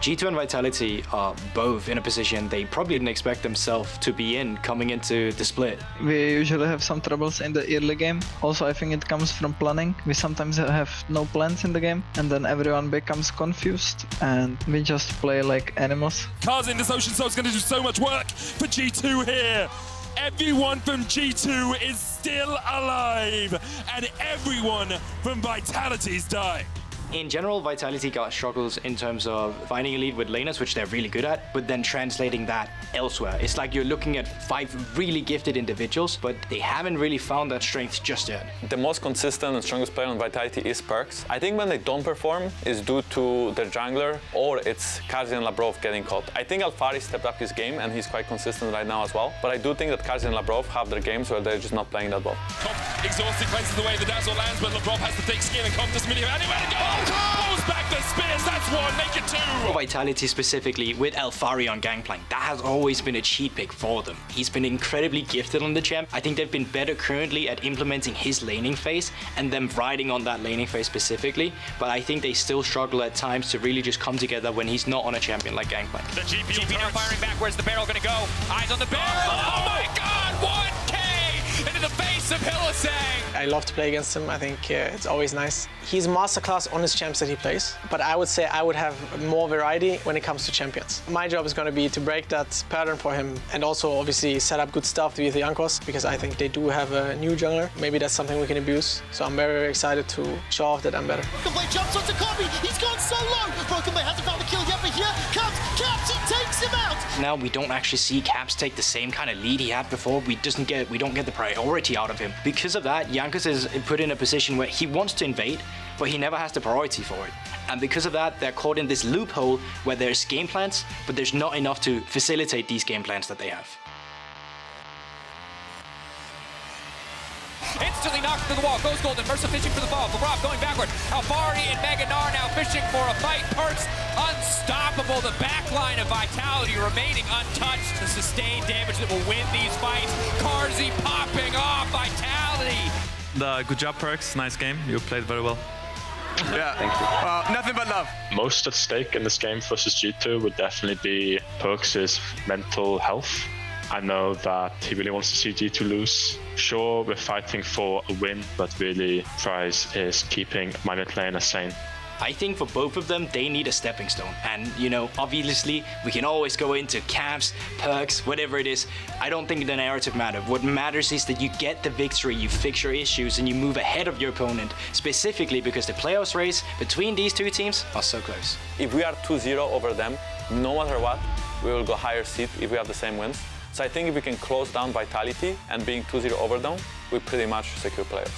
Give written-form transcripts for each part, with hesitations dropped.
G2 and Vitality are both in a position they probably didn't expect themselves to be in coming into the split. We usually have some troubles in the early game. Also, I think it comes from planning. We sometimes have no plans in the game, and then everyone becomes confused, and we just play like animals. Carzzy in this Ocean Soul is going to do so much work for G2 here. Everyone from G2 is still alive, and everyone from Vitality is dying. In general, Vitality got struggles in terms of finding a lead with laners, which they're really good at, but then translating that elsewhere. It's like you're looking at 5 really gifted individuals, but they haven't really found that strength just yet. The most consistent and strongest player on Vitality is Perkz. I think when they don't perform is due to their jungler, or it's Carzzy and Labrov getting caught. I think Alphari stepped up his game, and he's quite consistent right now as well. But I do think that Carzzy and Labrov have their games where they're just not playing that well. Exhausted places the way the dazzle lands, but Labrov has the thick skin and Comp doesn't really have anywhere to go. Pulls back the spears, that's 1, make it 2. Vitality specifically with Alphari on Gangplank, that has always been a cheat pick for them. He's been incredibly gifted on the champ. I think they've been better currently at implementing his laning phase and them riding on that laning phase specifically, but I think they still struggle at times to really just come together when he's not on a champion like Gangplank. The GP now firing back, where's the barrel gonna go? Eyes on the barrel, oh my god, 1K into the face of Hylissang. I love to play against him. I think it's always nice. He's masterclass on his champs that he plays, but I would say I would have more variety when it comes to champions. My job is going to be to break that pattern for him and also obviously set up good stuff with the Jankos, because I think they do have a new jungler. Maybe that's something we can abuse. So I'm very, very excited to show off that I'm better. BrokenBlade jumps onto Kobe. He's gone so low. BrokenBlade hasn't found the kill yet, but here comes Caps. He takes him out. Now we don't actually see Caps take the same kind of lead he had before. We don't get the priority out of him. Because of that, Jankos is put in a position where he wants to invade, but he never has the priority for it. And because of that, they're caught in this loophole where there's game plans, but there's not enough to facilitate these game plans that they have. Instantly knocked through the wall, goes golden, Mercer fishing for the ball, Labrov going backward, Alphari and Gnar now fishing for a fight, Perkz unstoppable, the back line of Vitality remaining untouched to sustain damage that will win these fights, Carzzy popping off, Vitality. Good job, Perkz, nice game, you played very well. Yeah, thank you. Nothing but love. Most at stake in this game versus G2 would definitely be Perkz' mental health. I know that he really wants to see G2 lose. Sure, we're fighting for a win, but really prize is keeping my mid laner sane. I think for both of them, they need a stepping stone. And, you know, obviously, we can always go into Caps, Perkz, whatever it is. I don't think the narrative matters. What matters is that you get the victory, you fix your issues, and you move ahead of your opponent, specifically because the playoffs race between these two teams are so close. If we are 2-0 over them, no matter what, we will go higher seed if we have the same wins. So I think if we can close down Vitality and being 2-0 over them, we pretty much secure playoffs.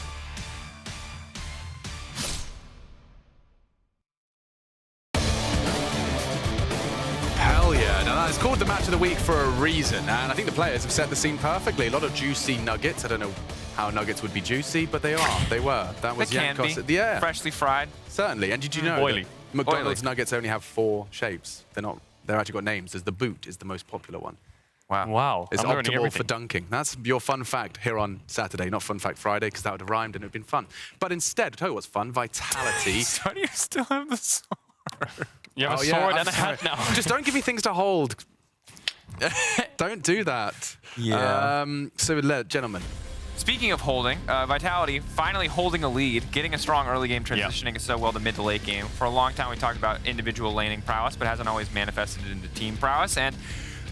Hell yeah. Now, it's called the match of the week for a reason, and I think the players have set the scene perfectly. A lot of juicy nuggets. I don't know how nuggets would be juicy, but they are. They were. That was Jankos. Yeah. Freshly fried. Certainly. And did you know Oily. McDonald's nuggets only have 4 shapes? They're actually got names. There's the boot is the most popular one. Wow. It's optimal for dunking. That's your fun fact here on Saturday, not Fun Fact Friday, because that would have rhymed and it would have been fun. But instead, I'll tell you what's fun, Vitality. So do you still have the sword? You have a sword and a hat now. Just don't give me things to hold. Don't do that. Yeah. So, gentlemen. Speaking of holding, Vitality finally holding a lead, getting a strong early game, transitioning it so well to mid to late game. For a long time, we talked about individual laning prowess, but hasn't always manifested into team prowess. And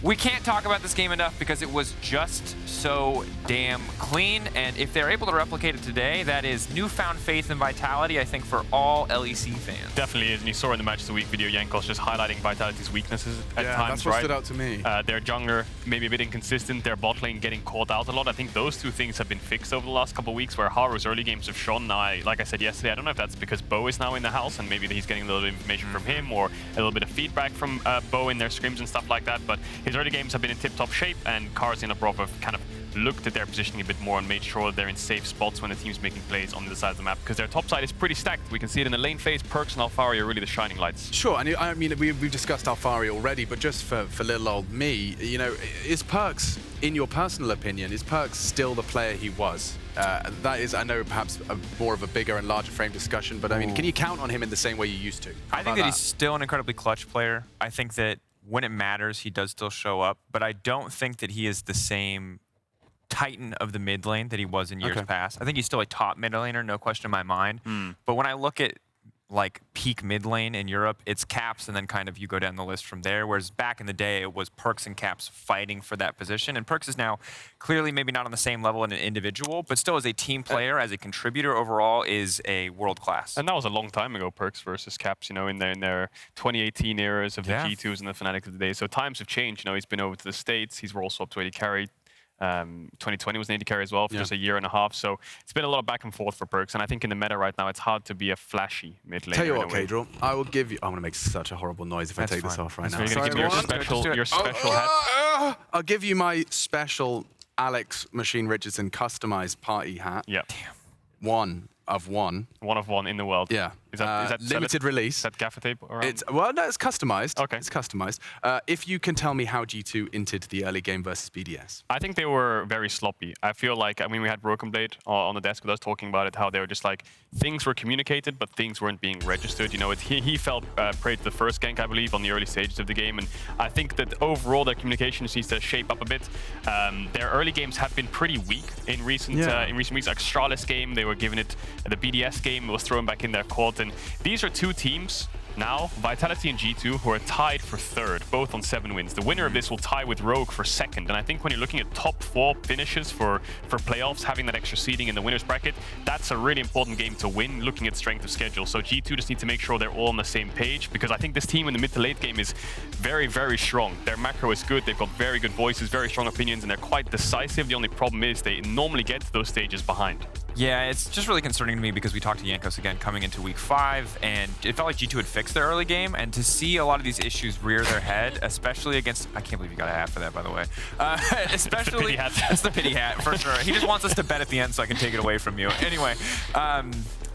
we can't talk about this game enough because it was just so damn clean, and if they're able to replicate it today, that is newfound faith in Vitality, I think, for all LEC fans. Definitely is, and you saw in the Match of the Week video, Jankos just highlighting Vitality's weaknesses at times, that's what stood out to me. Their jungler maybe a bit inconsistent, their bot lane getting caught out a lot. I think those two things have been fixed over the last couple of weeks, where Haru's early games have shown. Like I said yesterday, I don't know if that's because Bo is now in the house, and maybe he's getting a little bit of information from him, or a little bit of feedback from Bo in their scrims and stuff like that, but his early games have been in tip-top shape, and Carzzy and Labrov have kind of looked at their positioning a bit more and made sure they're in safe spots when the team's making plays on the other side of the map, because their top side is pretty stacked. We can see it in the lane phase. Perkz and Alphari are really the shining lights. Sure, and I mean, we've discussed Alphari already, but just for little old me, you know, is Perkz in your personal opinion, is Perkz still the player he was? That is, I know, perhaps more of a bigger and larger frame discussion, but I mean, can you count on him in the same way you used to? I think that he's still an incredibly clutch player. I think that when it matters, he does still show up, but I don't think that he is the same titan of the mid lane that he was in years past. I think he's still a top mid laner, no question in my mind. But when I look at like peak mid lane in Europe, it's Caps and then kind of you go down the list from there. Whereas back in the day, it was Perkz and Caps fighting for that position. And Perkz is now clearly maybe not on the same level in an individual, but still as a team player, as a contributor overall, is a world class. And that was a long time ago, Perkz versus Caps, you know, in their 2018 eras of the G2s and the Fnatic of the day. So times have changed. You know, he's been over to the States. He's roll swapped to AD carry. 2020 was an AD carry as well for just a year and a half. So it's been a lot of back and forth for Perkz. And I think in the meta right now, it's hard to be a flashy mid laner. Tell you what, Caedrel, I will give you... I'm going to make such a horrible noise if I take this off right now. You're going to give me your special hat? I'll give you my special Alex Machine Richardson customized party hat. Yeah. One of one. One of one in the world. Yeah. Is that limited release? Is that gaffer tape around? Well, no, it's customized. Okay. It's customized. If you can tell me how G2 entered the early game versus BDS. I think they were very sloppy. I feel like, I mean, we had BrokenBlade on the desk with us talking about it, how they were just like, things were communicated, but things weren't being registered. You know, he felt prey to the first gank, I believe, on the early stages of the game. And I think that overall, their communication needs to shape up a bit. Their early games have been pretty weak in recent weeks. Like Astralis game, they were giving it, the BDS game was thrown back in their court. And these are two teams now, Vitality and G2, who are tied for third, both on 7 wins. The winner of this will tie with Rogue for second. And I think when you're looking at top 4 finishes for playoffs, having that extra seeding in the winner's bracket, that's a really important game to win, looking at strength of schedule. So G2 just need to make sure they're all on the same page, because I think this team in the mid to late game is very, very strong. Their macro is good. They've got very good voices, very strong opinions, and they're quite decisive. The only problem is they normally get to those stages behind. Yeah, it's just really concerning to me because we talked to Jankos again coming into week 5, and it felt like G2 had fixed their early game, and to see a lot of these issues rear their head, especially against... I can't believe you got a hat for that, by the way. Especially... It's the pity hat, for sure. He just wants us to bet at the end so I can take it away from you. Anyway,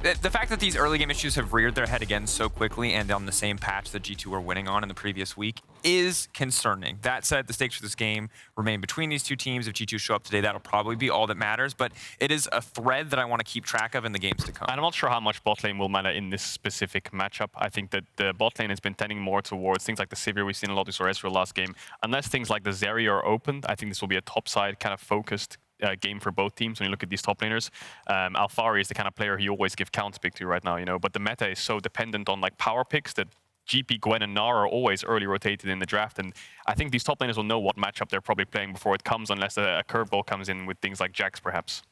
the fact that these early game issues have reared their head again so quickly and on the same patch that G2 were winning on in the previous week is concerning. That said, the stakes for this game remain between these two teams. If G2 show up today, that'll probably be all that matters, but it is a thread that I want to keep track of in the games to come. And I'm not sure how much bot lane will matter in this specific matchup. I think that the bot lane has been tending more towards things like the Sivir we've seen a lot this or Ezreal last game. Unless things like the Zeri are opened, I think this will be a topside kind of focused game for both teams when you look at these top laners. Alphari is the kind of player you always give counter pick to right now, you know, but the meta is so dependent on like power picks that GP, Gwen, and Gnar are always early rotated in the draft, and I think these top laners will know what matchup they're probably playing before it comes, unless a curveball comes in with things like Jax, perhaps.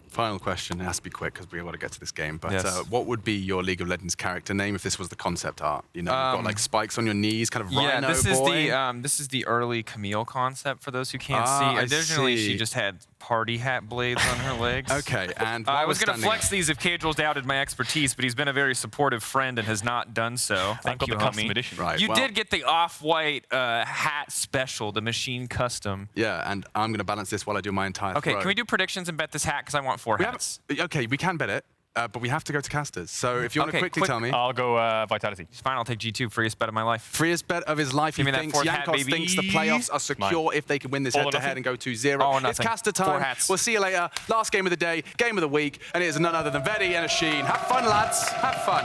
Final question, it has to be quick because we want to get to this game, but what would be your League of Legends character name if this was the concept art? You know, you've got like spikes on your knees, kind of rhino boy. This is the early Camille concept for those who can't see. Additionally, she just had party hat blades on her legs. Okay, and I was going to flex these if Caedrel doubted my expertise, but he's been a very supportive friend and has not done so. Thank you, the custom edition. Right, you did get the off-white hat special, the machine custom. Yeah, and I'm going to balance this while I do my entire Okay, throw. can we do predictions and bet this hat? Because I want 4 hats. Okay, we can bet it. But we have to go to casters. So if you want to quickly tell me. I'll go Vitality. It's fine, I'll take G2. Freest bet of my life. Freest bet of his life. Give he me thinks that 4th hat, Jankos baby. thinks the playoffs are secure if they can win this head-to-head and go 2-0. Oh, it's caster time. 4 hats. We'll see you later. Last game of the day, game of the week, and it is none other than Vedi and Oisin. Have fun, lads. Have fun.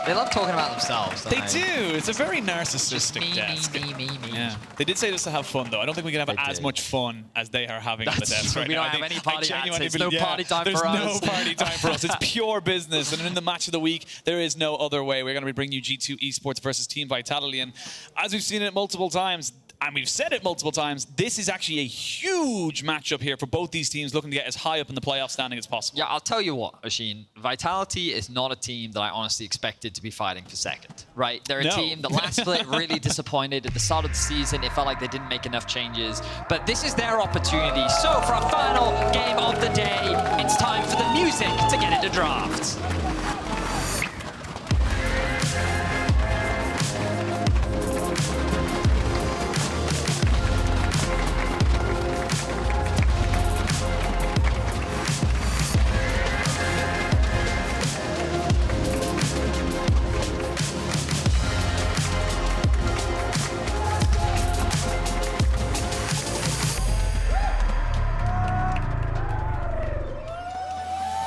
They love talking about themselves. They do. It's a very narcissistic desk. Me. Yeah. They did say this to have fun, though. I don't think we can have as much fun as they are having on the desk right we now. don't have any party hats. There's no party time for us. There's no party time for us. It's pure business. And in the match of the week, there is no other way. We're going to be bringing you G2 Esports versus Team Vitality. And as we've seen it multiple times, and we've said it multiple times, this is actually a huge matchup here for both these teams looking to get as high up in the playoff standing as possible. Yeah, I'll tell you what, Oisin. Vitality is not a team that I honestly expected to be fighting for second, right? They're a team that last split really disappointed. At the start of the season, it felt like they didn't make enough changes. But this is their opportunity. So for our final game of the day, it's time for the music to get into draft.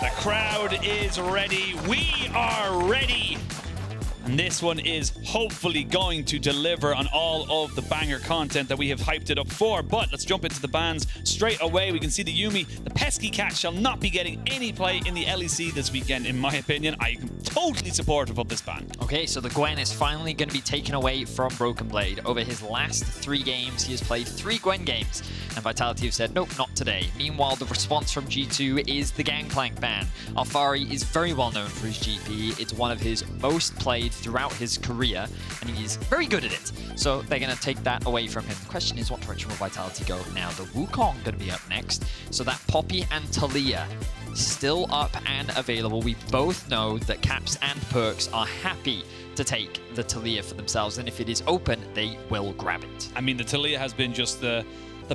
The crowd is ready. We are ready. And this one is hopefully going to deliver on all of the banger content that we have hyped it up for. But let's jump into the bans straight away. We can see the Yuumi, the pesky cat, shall not be getting any play in the LEC this weekend, in my opinion. I am totally supportive of this ban. Okay, so the Gwen is finally going to be taken away from BrokenBlade. Over his last 3 games, he has played 3 Gwen games, and Vitality have said, nope, not today. Meanwhile, the response from G2 is the Gangplank ban. Alphari is very well known for his GP. It's one of his most played throughout his career, and he is very good at it. So they're going to take that away from him. The question is, what direction will Vitality go now? The Wukong going to be up next. So that Poppy and Taliyah still up and available. We both know that Caps and Perkz are happy to take the Taliyah for themselves, and if it is open, they will grab it. I mean, the Taliyah has been just the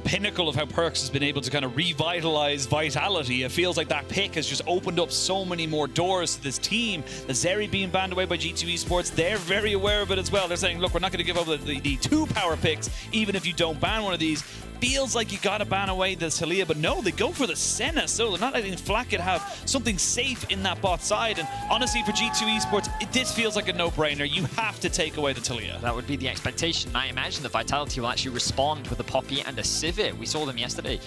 pinnacle of how Perkz has been able to kind of revitalize Vitality. It feels like that pick has just opened up so many more doors to this team. The Zeri being banned away by G2 Esports, they're very aware of it as well. They're saying, look, we're not going to give up the 2 power picks, even if you don't ban one of these. Feels like you got to ban away the Taliyah, but no, they go for the Senna, so they're not letting Flakked have something safe in that bot side. And honestly, for G2 Esports, this feels like a no-brainer. You have to take away the Taliyah. That would be the expectation. I imagine that Vitality will actually respond with a Poppy and a Sivir. We saw them yesterday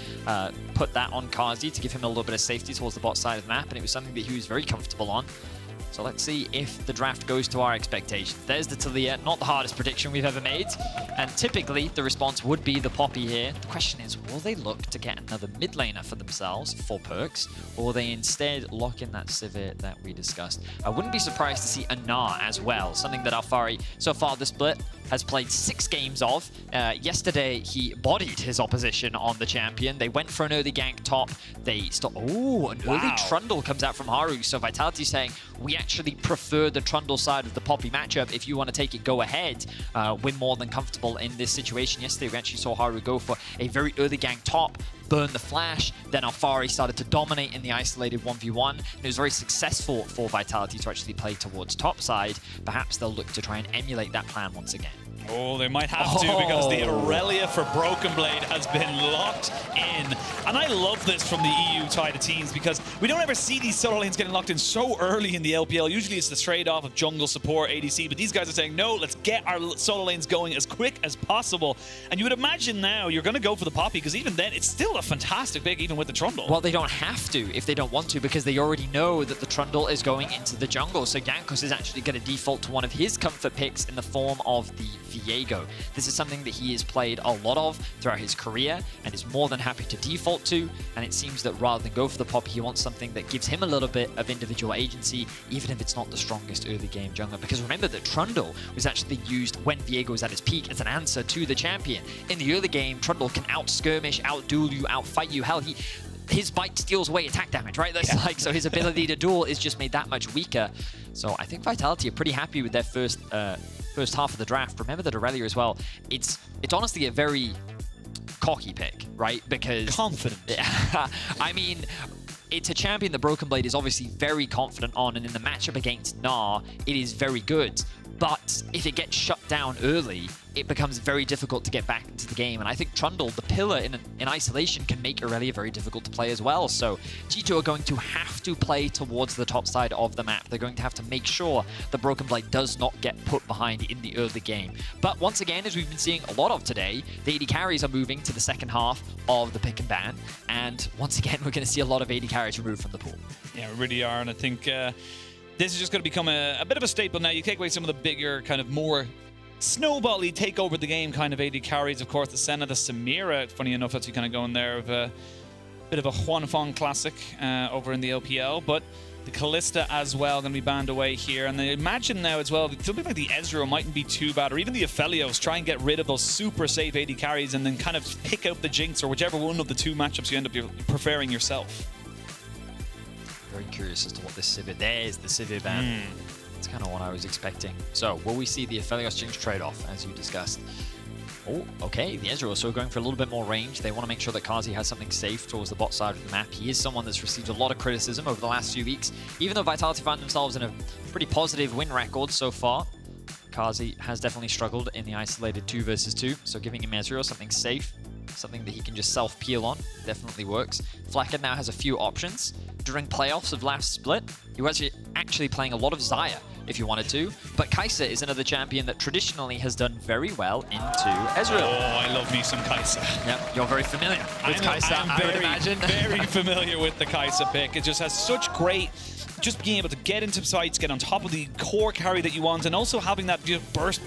put that on Carzzy to give him a little bit of safety towards the bot side of the map, and it was something that he was very comfortable on. So let's see if the draft goes to our expectations. There's the Taliyah, not the hardest prediction we've ever made. And typically, the response would be the Poppy here. The question is, will they look to get another mid laner for themselves for Perkz? Or will they instead lock in that Sivir that we discussed? I wouldn't be surprised to see a Gnar as well, something that Alphari, so far this split, has played 6 games of. Yesterday, he bodied his opposition on the champion. They went for an early gank top. They stopped. Oh, an early Trundle comes out from Haru. So Vitality saying, we actually prefer the Trundle side of the Poppy matchup. If you want to take it, go ahead. We're more than comfortable in this situation. Yesterday, we actually saw Haru go for a very early gank top, burn the flash, then Alphari started to dominate in the isolated 1v1. And it was very successful for Vitality to actually play towards top side. Perhaps they'll look to try and emulate that plan once again. Oh, they might have to, because the Irelia for BrokenBlade has been locked in. And I love this from the EU side of teams, because we don't ever see these solo lanes getting locked in so early in the LPL. Usually it's the trade-off of jungle support, ADC, but these guys are saying, no, let's get our solo lanes going as quick as possible. And you would imagine now you're going to go for the Poppy, because even then, it's still a fantastic pick, even with the Trundle. Well, they don't have to if they don't want to, because they already know that the Trundle is going into the jungle. So Jankos is actually going to default to one of his comfort picks in the form of the Viego. This is something that he has played a lot of throughout his career and is more than happy to default to, and it seems that rather than go for the Poppy, he wants something that gives him a little bit of individual agency, even if it's not the strongest early game jungler. Because remember that Trundle was actually used when Viego was at his peak as an answer to the champion. In the early game, Trundle can out-skirmish, out-duel you, out-fight you. Hell, his bite steals away attack damage, right? That's like, so his ability to duel is just made that much weaker. So I think Vitality are pretty happy with their first half of the draft. Remember that Irelia as well, it's honestly a very cocky pick, right? Because confident. I mean, it's a champion that BrokenBlade is obviously very confident on, and in the matchup against Gnar, it is very good. But if it gets shut down early, it becomes very difficult to get back into the game. And I think Trundle, the pillar in isolation, can make Irelia very difficult to play as well. So G2 are going to have to play towards the top side of the map. They're going to have to make sure the BrokenBlade does not get put behind in the early game. But once again, as we've been seeing a lot of today, the AD carries are moving to the second half of the pick and ban. And once again, we're going to see a lot of AD carries removed from the pool. Yeah, we really are. And I think this is just going to become a bit of a staple now. You take away some of the bigger, kind of more snowbally take over the game kind of AD carries. Of course, the Senna, the Samira, funny enough, that's you kind of go in there of a bit of a Huanfeng classic over in the LPL. But the Kalista as well going to be banned away here. And I imagine now as well, something like the Ezreal mightn't be too bad, or even the Aphelios. Try and get rid of those super safe AD carries and then kind of pick out the Jinx or whichever one of the 2 matchups you end up preferring yourself. Very curious as to what this Sivir... There's the Sivir ban. That's kind of what I was expecting. So, will we see the Aphelios Jinx trade-off, as you discussed? Oh, okay. The Ezreal is still going for a little bit more range. They want to make sure that Carzzy has something safe towards the bot side of the map. He is someone that's received a lot of criticism over the last few weeks. Even though Vitality find themselves in a pretty positive win record so far, Carzzy has definitely struggled in the isolated 2 versus 2. So giving him Ezreal something safe, something that he can just self-peel on, definitely works. Flakked now has a few options. during playoffs of last split, he was actually playing a lot of Xayah if you wanted to. But Kai'Sa is another champion that traditionally has done very well into Ezreal. Oh, I love me some Kai'Sa. Yep, you're very familiar with Kai'Sa, I would imagine. Very familiar with the Kai'Sa pick. It just has such great, just being able to get into sites, get on top of the core carry that you want, and also having that burst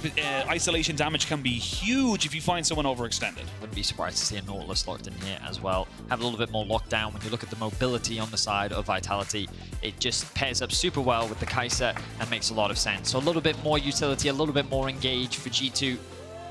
isolation damage can be huge if you find someone overextended. Wouldn't be surprised to see a Nautilus locked in here as well. Have a little bit more lockdown. When you look at the mobility on the side of Vitality, it just pairs up super well with the Kai'Sa and makes a lot of sense. So a little bit more utility, a little bit more engage for G2.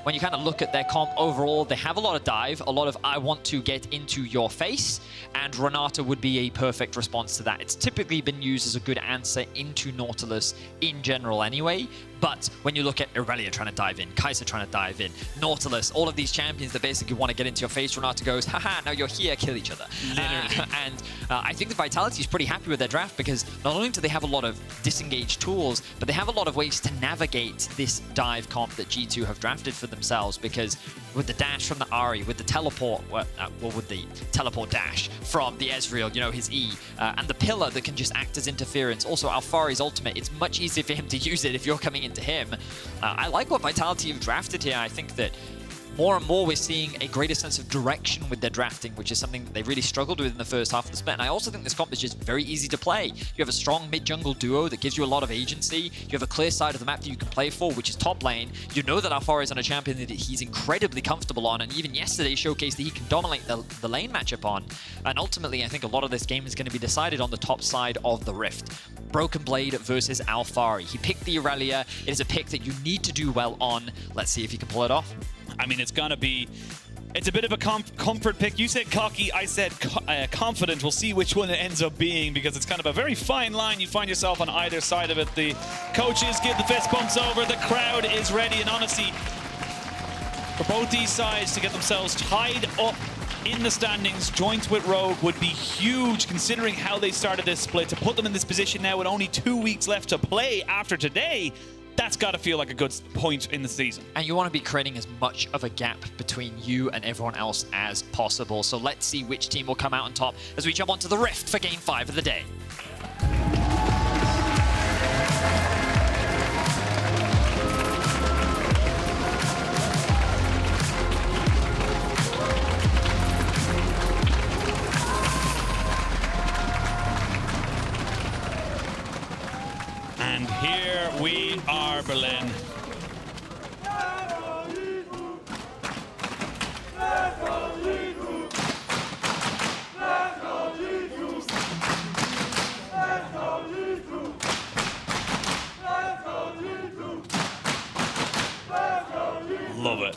When you kind of look at their comp overall, they have a lot of dive, a lot of I want to get into your face, and Renata would be a perfect response to that. It's typically been used as a good answer into Nautilus in general anyway, but when you look at Irelia trying to dive in, Kai'Sa trying to dive in, Nautilus, all of these champions that basically want to get into your face, Renata goes, haha, now you're here, kill each other. And I think the Vitality is pretty happy with their draft because not only do they have a lot of disengaged tools, but they have a lot of ways to navigate this dive comp that G2 have drafted for themselves, because with the dash from the Ahri, with the teleport, with the teleport dash from the Ezreal, you know, his E, and the pillar that can just act as interference. Also, Alphari's ultimate, it's much easier for him to use it if you're coming into him. I like what Vitality have drafted here. I think that more and more we're seeing a greater sense of direction with their drafting, which is something that they really struggled with in the first half of the split. And I also think this comp is just very easy to play. You have a strong mid-jungle duo that gives you a lot of agency. You have a clear side of the map that you can play for, which is top lane. You know that Alphari is on a champion that he's incredibly comfortable on, and even yesterday showcased that he can dominate the lane matchup on. And ultimately, I think a lot of this game is going to be decided on the top side of the Rift. BrokenBlade versus Alphari. He picked the Irelia. It is a pick that you need to do well on. Let's see if he can pull it off. I mean, it's a bit of a comfort pick. You said cocky, I said confident. We'll see which one it ends up being, because it's kind of a very fine line. You find yourself on either side of it. The coaches give the fist bumps over. The crowd is ready. And honestly, for both these sides to get themselves tied up in the standings, joint with Rogue, would be huge considering how they started this split. To put them in this position now with only 2 weeks left to play after today, that's got to feel like a good point in the season. And you want to be creating as much of a gap between you and everyone else as possible. So let's see which team will come out on top as we jump onto the Rift for Game 5 of the day. And here we are, Berlin. Love it.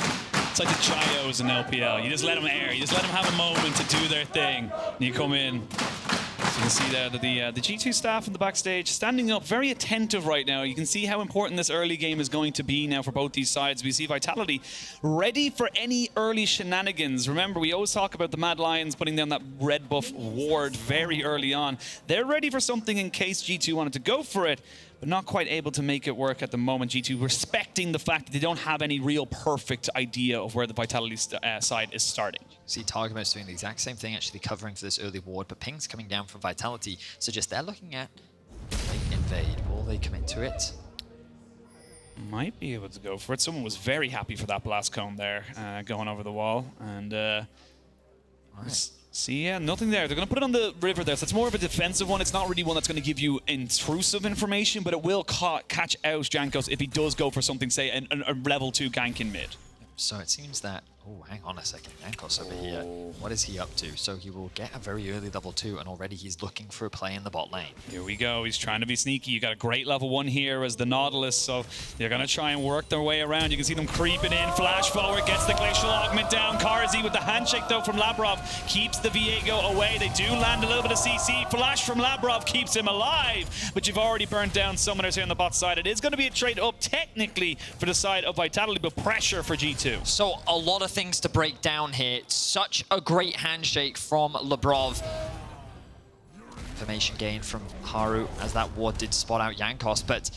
It's like the Chios in LPL. You just let them air. You just let them have a moment to do their thing. And you come in. So you can see there that the G2 staff in the backstage standing up, very attentive right now. You can see how important this early game is going to be now for both these sides. We see Vitality ready for any early shenanigans. Remember, we always talk about the Mad Lions putting down that red buff ward very early on. They're ready for something in case G2 wanted to go for it, but not quite able to make it work at the moment. G2 respecting the fact that they don't have any real perfect idea of where the Vitality side is starting. See Targamas doing the exact same thing, actually covering for this early ward, but pings coming down from Vitality. So just they're looking at invade. Will they come into it? Might be able to go for it. Someone was very happy for that blast cone there, going over the wall. And see, yeah, nothing there. They're going to put it on the river there, so it's more of a defensive one. It's not really one that's going to give you intrusive information, but it will catch out Jankos if he does go for something, say, a level 2 gank in mid. So it seems that... Oh, hang on a second. Jankos over here. What is he up to? So he will get a very early level 2, and already he's looking for a play in the bot lane. Here we go. He's trying to be sneaky. You got a great level 1 here as the Nautilus, so they're going to try and work their way around. You can see them creeping in. Flash forward, gets the Glacial Augment down. Carzzy with the handshake, though, from Labrov. Keeps the Viego away. They do land a little bit of CC. Flash from Labrov keeps him alive, but you've already burnt down summoners here on the bot side. It is going to be a trade up, technically, for the side of Vitality, but pressure for G2. So a lot of things to break down here. Such a great handshake from Labrov. Information gain from Haru as that ward did spot out Jankos, but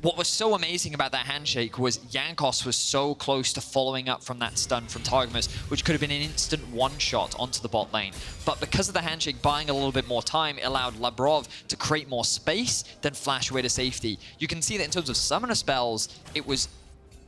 what was so amazing about that handshake was Jankos was so close to following up from that stun from Targamas, which could have been an instant one-shot onto the bot lane. But because of the handshake buying a little bit more time, it allowed Labrov to create more space, then flash away to safety. You can see that in terms of summoner spells, it was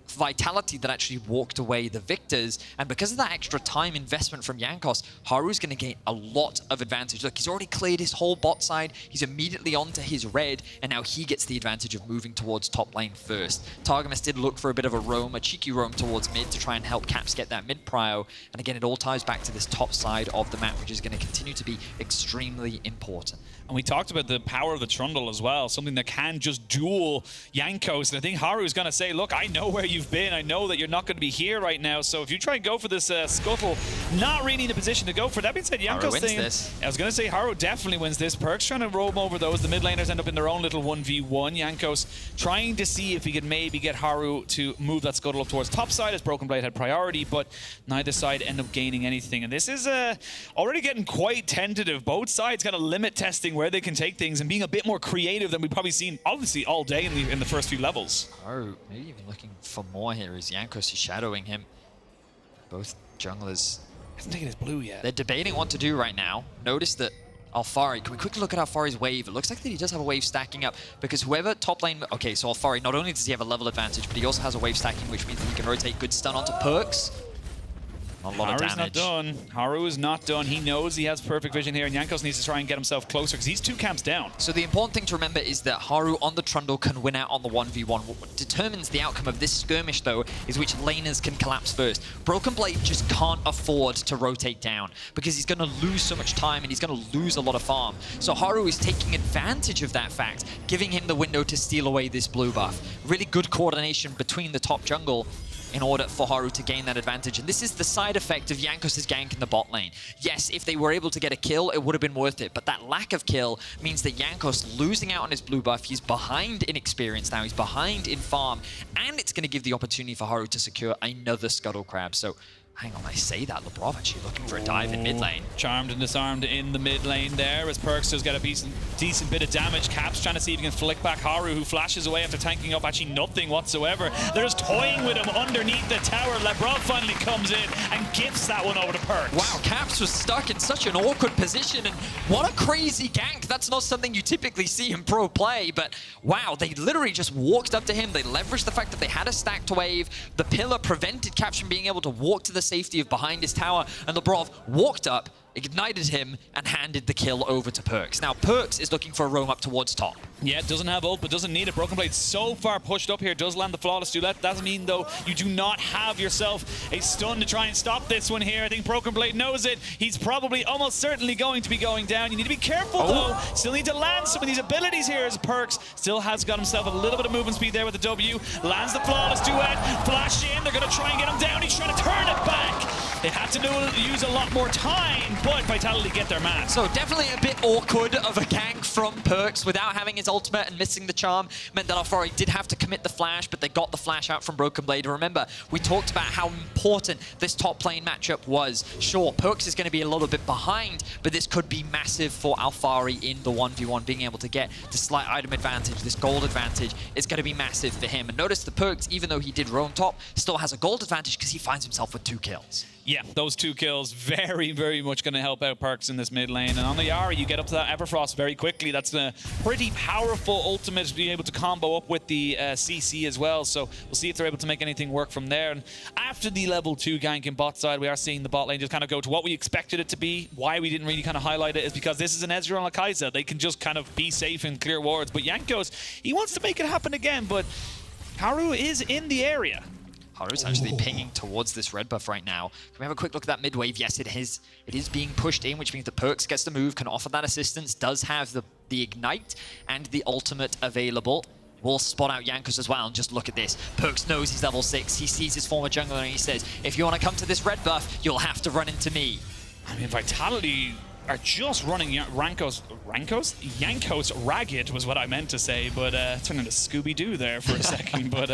Vitality that actually walked away the victors, and because of that extra time investment from Jankos, Haru's going to gain a lot of advantage. Look, he's already cleared his whole bot side, he's immediately onto his red, and now he gets the advantage of moving towards top lane first. Targamas did look for a bit of a roam, a cheeky roam towards mid to try and help Caps get that mid prio, and again it all ties back to this top side of the map, which is going to continue to be extremely important. And we talked about the power of the Trundle as well, something that can just duel Jankos. And I think Haru's going to say, look, I know where you've been. I know that you're not going to be here right now. So if you try and go for this scuttle, not really in a position to go for it. That being said, Jankos thing, I was going to say Haru definitely wins this. Perkz trying to roam over those. The mid laners end up in their own little 1v1. Jankos trying to see if he could maybe get Haru to move that scuttle up towards top side, as BrokenBlade had priority, but neither side end up gaining anything. And this is already getting quite tentative. Both sides kind of limit testing where they can take things and being a bit more creative than we've probably seen, obviously, all day in the first few levels. Oh, maybe even looking for more here as Jankos is shadowing him. Both junglers hasn't taken his blue yet. They're debating what to do right now. Notice that Alphari, can we quickly look at Alphari's wave? It looks like that he does have a wave stacking up, because whoever top lane... Okay, so Alphari, not only does he have a level advantage, but he also has a wave stacking, which means that he can rotate good stun onto Perkz. A lot of damage. Not done. Haru is not done. He knows he has perfect vision here, and Jankos needs to try and get himself closer because he's 2 camps down. So the important thing to remember is that Haru on the Trundle can win out on the 1v1. What determines the outcome of this skirmish, though, is which laners can collapse first. BrokenBlade just can't afford to rotate down because he's going to lose so much time and he's going to lose a lot of farm. So Haru is taking advantage of that fact, giving him the window to steal away this blue buff. Really good coordination between the top jungle in order for Haru to gain that advantage. And this is the side effect of Jankos' gank in the bot lane. Yes, if they were able to get a kill, it would have been worth it, but that lack of kill means that Jankos losing out on his blue buff, he's behind in experience now, he's behind in farm, and it's going to give the opportunity for Haru to secure another Scuttle Crab. So hang on, I say that. Labrov actually looking for a dive in mid lane. Charmed and disarmed in the mid lane there as Perkz does get a decent bit of damage. Caps trying to see if he can flick back Haru, who flashes away after tanking up actually nothing whatsoever. They're just toying with him underneath the tower. Labrov finally comes in and gifts that one over to Perkz. Wow, Caps was stuck in such an awkward position, and what a crazy gank. That's not something you typically see in pro play, but wow, they literally just walked up to him. They leveraged the fact that they had a stacked wave. The pillar prevented Caps from being able to walk to the safety of behind his tower, and Labrov walked up, ignited him, and handed the kill over to Perkz. Now, Perkz is looking for a roam up towards top. Yeah, doesn't have ult, but doesn't need it. BrokenBlade so far pushed up here, does land the flawless duet. Doesn't mean, though, you do not have yourself a stun to try and stop this one here. I think BrokenBlade knows it. He's probably almost certainly going to be going down. You need to be careful, though. Still need to land some of these abilities here as Perkz still has got himself a little bit of movement speed there with the W. Lands the flawless duet. Flash in. They're going to try and get him down. He's trying to turn it back. They have to use a lot more time, but Vitality get their man. So definitely a bit awkward of a gank from Perkz without having his ultimate and missing the charm. Meant that Alphari did have to commit the flash, but they got the flash out from BrokenBlade. Remember, we talked about how important this top lane matchup was. Sure, Perkz is going to be a little bit behind, but this could be massive for Alphari in the 1v1. Being able to get the slight item advantage, this gold advantage, is going to be massive for him. And notice the Perkz, even though he did roam top, still has a gold advantage because he finds himself with 2 kills. Yeah, those 2 kills very, very much going to help out Perkz in this mid lane. And on the Ahri, you get up to that Everfrost very quickly. That's a pretty powerful ultimate to be able to combo up with the CC as well. So we'll see if they're able to make anything work from there. And after the level 2 gank in bot side, we are seeing the bot lane just kind of go to what we expected it to be. Why we didn't really kind of highlight it is because this is an Ezreal and a Kai'Sa. They can just kind of be safe and clear wards. But Jankos, he wants to make it happen again, but Haru is in the area. Haru's actually pinging towards this red buff right now. Can we have a quick look at that mid wave? Yes, it is being pushed in, which means that Perkz gets the move, can offer that assistance, does have the ignite and the ultimate available. Will spot out Jankos as well, and just look at this. Perkz knows he's level 6. He sees his former jungler and he says, if you want to come to this red buff, you'll have to run into me. I mean, Vitality are just running Jankos ragged was what I meant to say, but turned into Scooby-Doo there for a second. But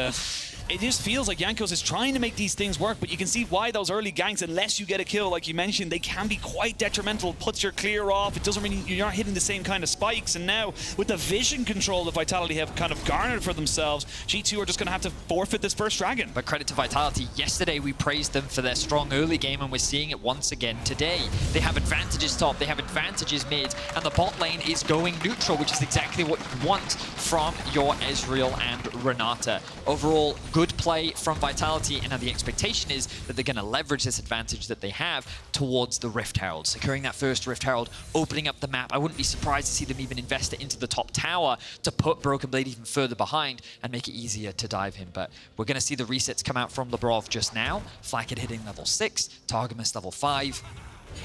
it just feels like Jankos is trying to make these things work, but you can see why those early ganks, unless you get a kill, like you mentioned, they can be quite detrimental. Puts your clear off. It doesn't really, you're not hitting the same kind of spikes. And now with the vision control that Vitality have kind of garnered for themselves, G2 are just going to have to forfeit this first dragon. But credit to Vitality. Yesterday we praised them for their strong early game, and we're seeing it once again today. They have advantages top, they have advantages mid, and the bot lane is going neutral, which is exactly what you want from your Ezreal and Renata. Overall, good play from Vitality, and now the expectation is that they're going to leverage this advantage that they have towards the Rift Herald. Securing that first Rift Herald, opening up the map. I wouldn't be surprised to see them even invest it into the top tower to put BrokenBlade even further behind and make it easier to dive him. But we're going to see the resets come out from Labrov just now. Flakked hitting level 6, Targamas level 5.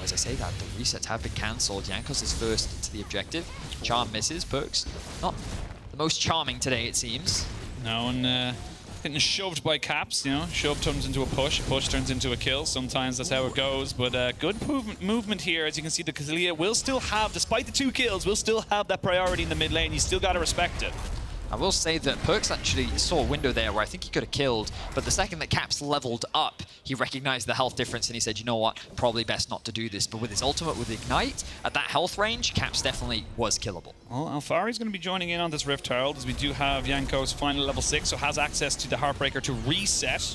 As I say that, the resets have been cancelled. Jankos is first to the objective. Charm misses. Perkz not the most charming today, it seems. No, and getting shoved by Caps, you know. Shove turns into a push turns into a kill. Sometimes that's how it goes, but good movement here. As you can see, the Taliyah will still have, despite the 2 kills, will still have that priority in the mid lane. You still got to respect it. I will say that Perkz actually saw a window there where I think he could have killed, but the second that Caps leveled up, he recognized the health difference and he said, you know what, probably best not to do this. But with his ultimate, with Ignite, at that health range, Caps definitely was killable. Well, Alphari's going to be joining in on this Rift Herald, as we do have Jankos finally level 6, so has access to the Heartbreaker to reset.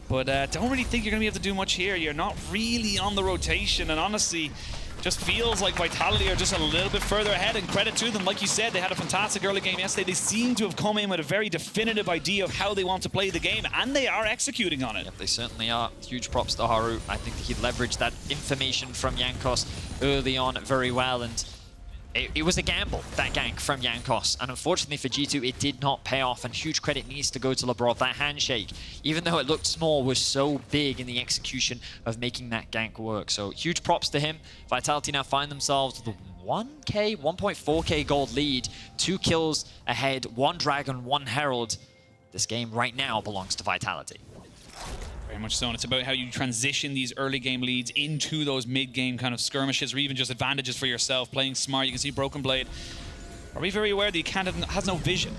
But don't really think you're going to be able to do much here. You're not really on the rotation, and honestly, just feels like Vitality are just a little bit further ahead, and credit to them. Like you said, they had a fantastic early game yesterday. They seem to have come in with a very definitive idea of how they want to play the game, and they are executing on it. Yep, they certainly are. Huge props to Haru. I think that he leveraged that information from Jankos early on very well, and it was a gamble, that gank from Jankos, and unfortunately for G2, it did not pay off, and huge credit needs to go to Labrov. That handshake, even though it looked small, was so big in the execution of making that gank work. So huge props to him. Vitality now find themselves with a 1.4k gold lead, 2 kills ahead, 1 Dragon, 1 Herald. This game right now belongs to Vitality. Very much so, and it's about how you transition these early game leads into those mid-game kind of skirmishes or even just advantages for yourself, playing smart. You can see BrokenBlade are we very aware that he has no vision.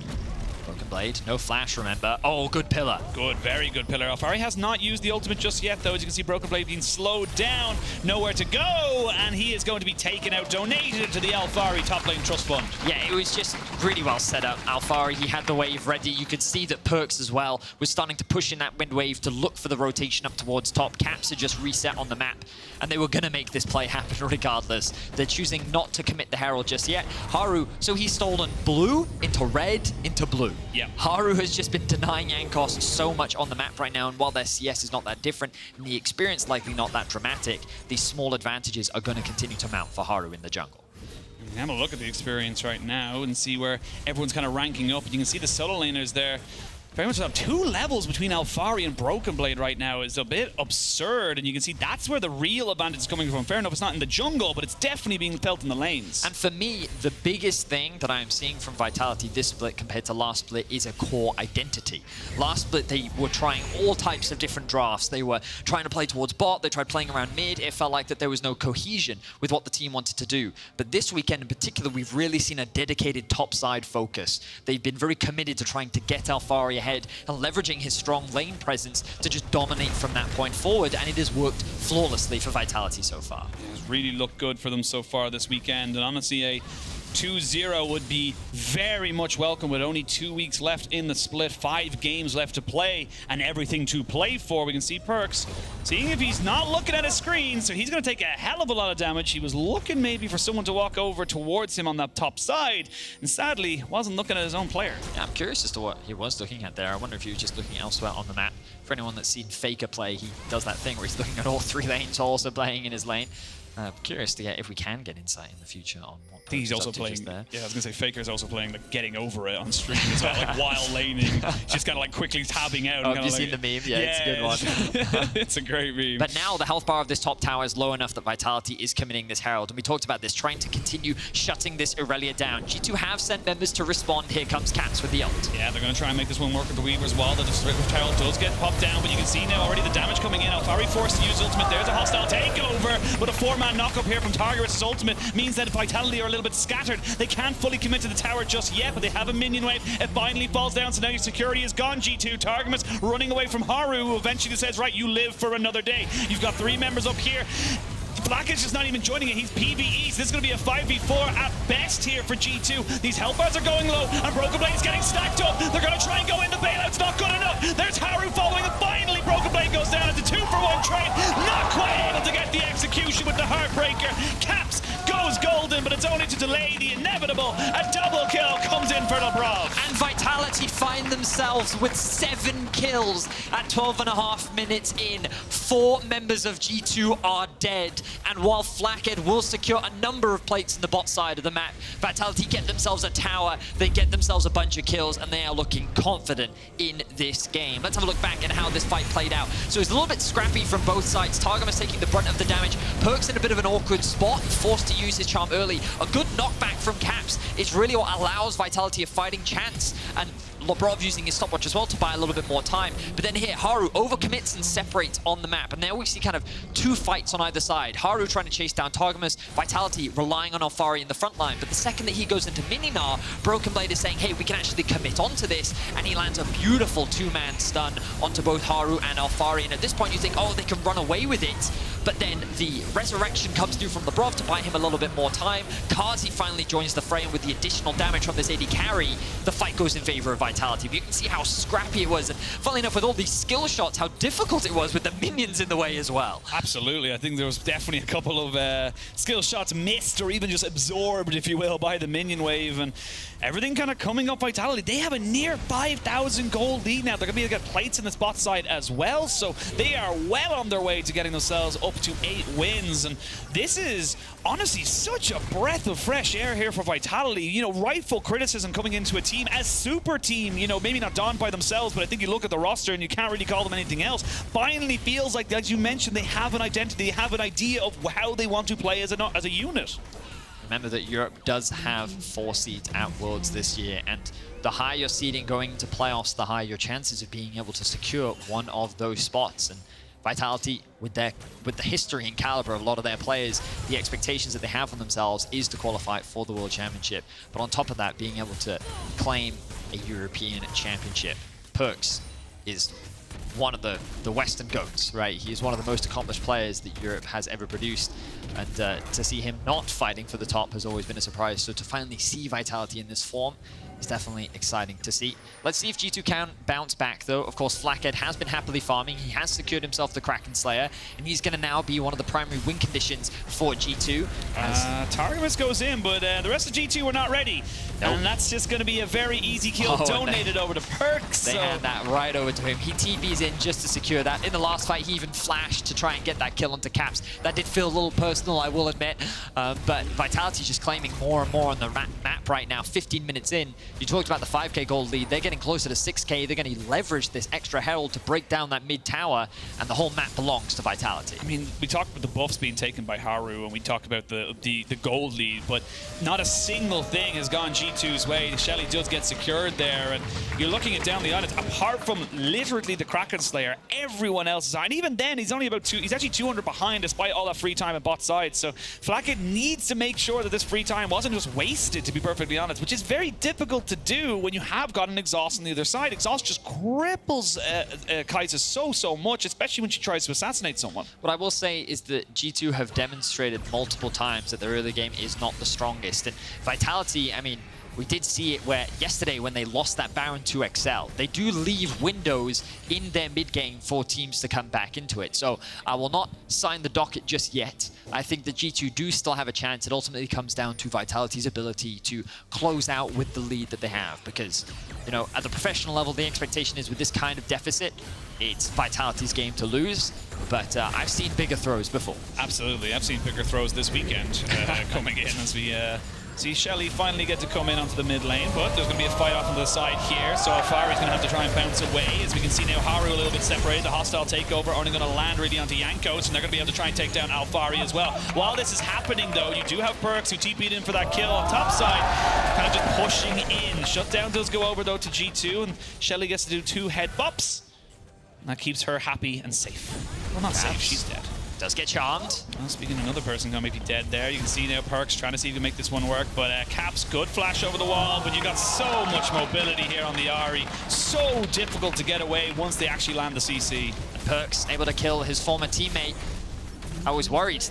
BrokenBlade, no flash, remember. Oh, good pillar. Good, very good pillar. Alphari has not used the ultimate just yet, though. As you can see, BrokenBlade being slowed down, nowhere to go, and he is going to be taken out, donated to the Alphari top lane trust fund. Yeah, it was just really well set up. Alphari, he had the wave ready. You could see that Perkz as well was starting to push in that wind wave to look for the rotation up towards top. Caps had just reset on the map, and they were going to make this play happen regardless. They're choosing not to commit the Herald just yet. Haru, so he's stolen blue into red into blue. Yeah. Haru has just been denying Jankos so much on the map right now, and while their CS is not that different and the experience likely not that dramatic, these small advantages are going to continue to mount for Haru in the jungle. Have a look at the experience right now and see where everyone's kind of ranking up. You can see the solo laners there. Very much up 2 levels between Alphari and BrokenBlade right now is a bit absurd, and you can see that's where the real advantage is coming from. Fair enough, it's not in the jungle, but it's definitely being felt in the lanes. And for me, the biggest thing that I am seeing from Vitality this split compared to last split is a core identity. Last split, they were trying all types of different drafts. They were trying to play towards bot, they tried playing around mid. It felt like that there was no cohesion with what the team wanted to do. But this weekend in particular, we've really seen a dedicated top-side focus. They've been very committed to trying to get Alphari ahead and leveraging his strong lane presence to just dominate from that point forward, and it has worked flawlessly for Vitality so far. It's really looked good for them so far this weekend, and honestly, a 2-0 would be very much welcome with only 2 weeks left in the split, 5 games left to play, and everything to play for. We can see Perkz seeing if he's not looking at his screen, so he's going to take a hell of a lot of damage. He was looking maybe for someone to walk over towards him on that top side, and sadly wasn't looking at his own player. Yeah, I'm curious as to what he was looking at there. I wonder if he was just looking elsewhere on the map. For anyone that's seen FLICKR play, he does that thing where he's looking at all 3 lanes, also playing in his lane. Curious to get if we can get insight in the future on what I think he's also playing there. Yeah, I was gonna say FLICKR is also playing like getting over it on stream as well, like while laning, just kind of like quickly tabbing out. Oh, have you seen the meme? Yeah, it's a good one. It's a great meme. But now the health bar of this top tower is low enough that Vitality is committing this Herald, and we talked about this, trying to continue shutting this Irelia down. G2 have sent members to respond. Here comes Caps with the ult. Yeah, they're gonna try and make this one work with the Weaver as well. The Herald does get popped down, but you can see now already the damage coming in. Alphari forced to use ultimate. There's a hostile takeover, but a 4-man 2-man knock-up here from Targamas' ultimate means that Vitality are a little bit scattered. They can't fully commit to the tower just yet, but they have a minion wave. It finally falls down, so now your security is gone. G2, Targamas running away from Haru, who eventually says, right, you live for another day. You've got 3 members up here. Flakked just not even joining it. He's PvE, so this is going to be a 5v4 at best here for G2. These health bars are going low, and BrokenBlade is getting stacked up. They're going to try and go in. The bailout's not good enough. There's Haru following, and finally BrokenBlade goes down at the 2-for-1 trade. Not quite able to get the execution with the Heartbreaker. Caps goes golden, but it's only to delay the inevitable. A double kill comes in for Labrov. And Vitality find themselves with 7 kills at 12.5 minutes in. 4 members of G2 are dead. And while Flakked will secure a number of plates in the bot side of the map, Vitality get themselves a tower, they get themselves a bunch of kills, and they are looking confident in this game. Let's have a look back at how this fight played out. So it's a little bit scrappy from both sides. Targamas taking the brunt of the damage. Perkz in a bit of an awkward spot, forced to use his charm early. A good knockback from Caps is really what allows Vitality a fighting chance. And Labrov using his stopwatch as well to buy a little bit more time. But then here, Haru overcommits and separates on the map. And there we see kind of 2 fights on either side. Haru trying to chase down Targamas, Vitality relying on Alphari in the front line. But the second that he goes into mini-Gnar, BrokenBlade is saying, hey, we can actually commit onto this. And he lands a beautiful 2-man stun onto both Haru and Alphari. And at this point you think, oh, they can run away with it. But then the resurrection comes through from Labrov to buy him a little bit more time. Carzzy finally joins the fray, and with the additional damage from this AD carry, the fight goes in favor of Vitality. But you can see how scrappy it was, and funnily enough, with all these skill shots, how difficult it was with the minions in the way as well. Absolutely. I think there was definitely a couple of skill shots missed, or even just absorbed, if you will, by the minion wave, and everything kind of coming up Vitality. They have a near 5,000 gold lead now. They're going to be able to get plates in the spot side as well, so they are well on their way to getting themselves up to 8 wins. And this is honestly such a breath of fresh air here for Vitality. You know, rightful criticism coming into a team as super team, you know, maybe not done by themselves, but I think you look at the roster and you can't really call them anything else. Finally feels like, as you mentioned, they have an identity, they have an idea of how they want to play as a unit. Remember that Europe does have 4 seeds at Worlds this year, and the higher your seeding going into playoffs, the higher your chances of being able to secure one of those spots. And Vitality, with the history and caliber of a lot of their players, the expectations that they have on themselves is to qualify for the World Championship. But on top of that, being able to claim a European Championship. Perkz is one of the Western GOATs, right? He is one of the most accomplished players that Europe has ever produced. And to see him not fighting for the top has always been a surprise. So to finally see Vitality in this form is definitely exciting to see. Let's see if G2 can bounce back, though. Of course, Flakked has been happily farming. He has secured himself the Kraken Slayer, and he's going to now be one of the primary win conditions for G2. Targamas goes in, but the rest of G2 were not ready. Nope. And that's just going to be a very easy kill donated over to Perkz. They hand that right over to him. He TP's in just to secure that. In the last fight, he even flashed to try and get that kill onto Caps. That did feel a little personal, I will admit. But Vitality's just claiming more and more on the map right now, 15 minutes in. You talked about the 5k gold lead. They're getting closer to 6k. They're going to leverage this extra herald to break down that mid tower, and the whole map belongs to Vitality. I mean, we talked about the buffs being taken by Haru, and we talked about the gold lead, but not a single thing has gone G2's way. Shelly does get secured there, and you're looking at down the island. Apart from literally the Kraken Slayer, everyone else is on. And even then, he's only about he's actually 200 behind, despite all that free time at bot side. So Flakked needs to make sure that this free time wasn't just wasted, to be perfectly honest, which is very difficult to do when you have got an exhaust on the other side. Exhaust just cripples Kai'Sa so much, especially when she tries to assassinate someone. What I will say is that G2 have demonstrated multiple times that their early game is not the strongest. And Vitality, I mean, we did see it where yesterday when they lost that Baron to XL. They do leave windows in their mid game for teams to come back into it. So I will not sign the docket just yet. I think that G2 do still have a chance. It ultimately comes down to Vitality's ability to close out with the lead that they have. Because, you know, at the professional level, the expectation is with this kind of deficit, it's Vitality's game to lose. But I've seen bigger throws before. Absolutely. I've seen bigger throws this weekend coming in as we see Shelly finally get to come in onto the mid lane, but there's going to be a fight off on the side here, so Alphari's going to have to try and bounce away. As we can see now, Haru a little bit separated, the hostile takeover only going to land really onto Jankos, and they're going to be able to try and take down Alphari as well. While this is happening, though, you do have Perkz who TP'd in for that kill on top side, kind of just pushing in. Shutdown does go over, though, to G2, and Shelly gets to do 2 head bops. And that keeps her happy and safe. Well, not safe, she's dead. Does get charmed. Well, speaking of another person who might be dead there, you can see now Perkz trying to see if he can make this one work, but Caps, good flash over the wall, but you got so much mobility here on the Ahri. So difficult to get away once they actually land the CC. Perkz able to kill his former teammate. I was worried.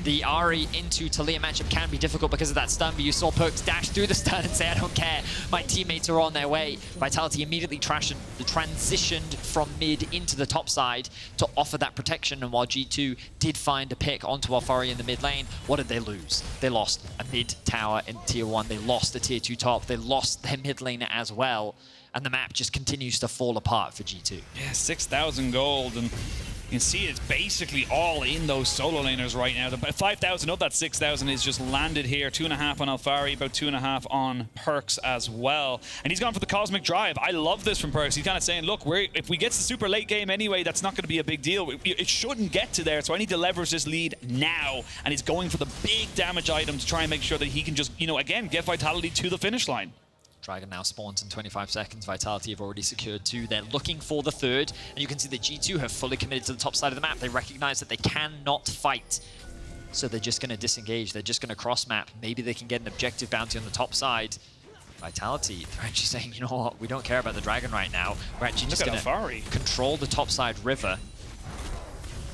The Ahri into Taliyah matchup can be difficult because of that stun, but you saw Perkz dash through the stun and say, I don't care, my teammates are on their way. Vitality immediately transitioned from mid into the top side to offer that protection, and while G2 did find a pick onto Alphari in the mid lane, what did they lose? They lost a mid tower in tier 1, they lost a tier 2 top, they lost their mid lane as well, and the map just continues to fall apart for G2. Yeah, 6,000 gold, and you can see it's basically all in those solo laners right now. 5,000 of that 6,000 is just landed here. 2.5 on Alphari, about 2.5 on Perkz as well. And he's gone for the Cosmic Drive. I love this from Perkz. He's kind of saying, look, if we get to the super late game anyway, that's not going to be a big deal. It shouldn't get to there, so I need to leverage this lead now. And he's going for the big damage item to try and make sure that he can just, again, get Vitality to the finish line. Dragon now spawns in 25 seconds. Vitality have already secured 2. They're looking for the 3rd. And you can see that G2 have fully committed to the top side of the map. They recognize that they cannot fight. So they're just going to disengage. They're just going to cross-map. Maybe they can get an objective bounty on the top side. Vitality, they're actually saying, you know what, we don't care about the Dragon right now. We're actually just going to control the top side river.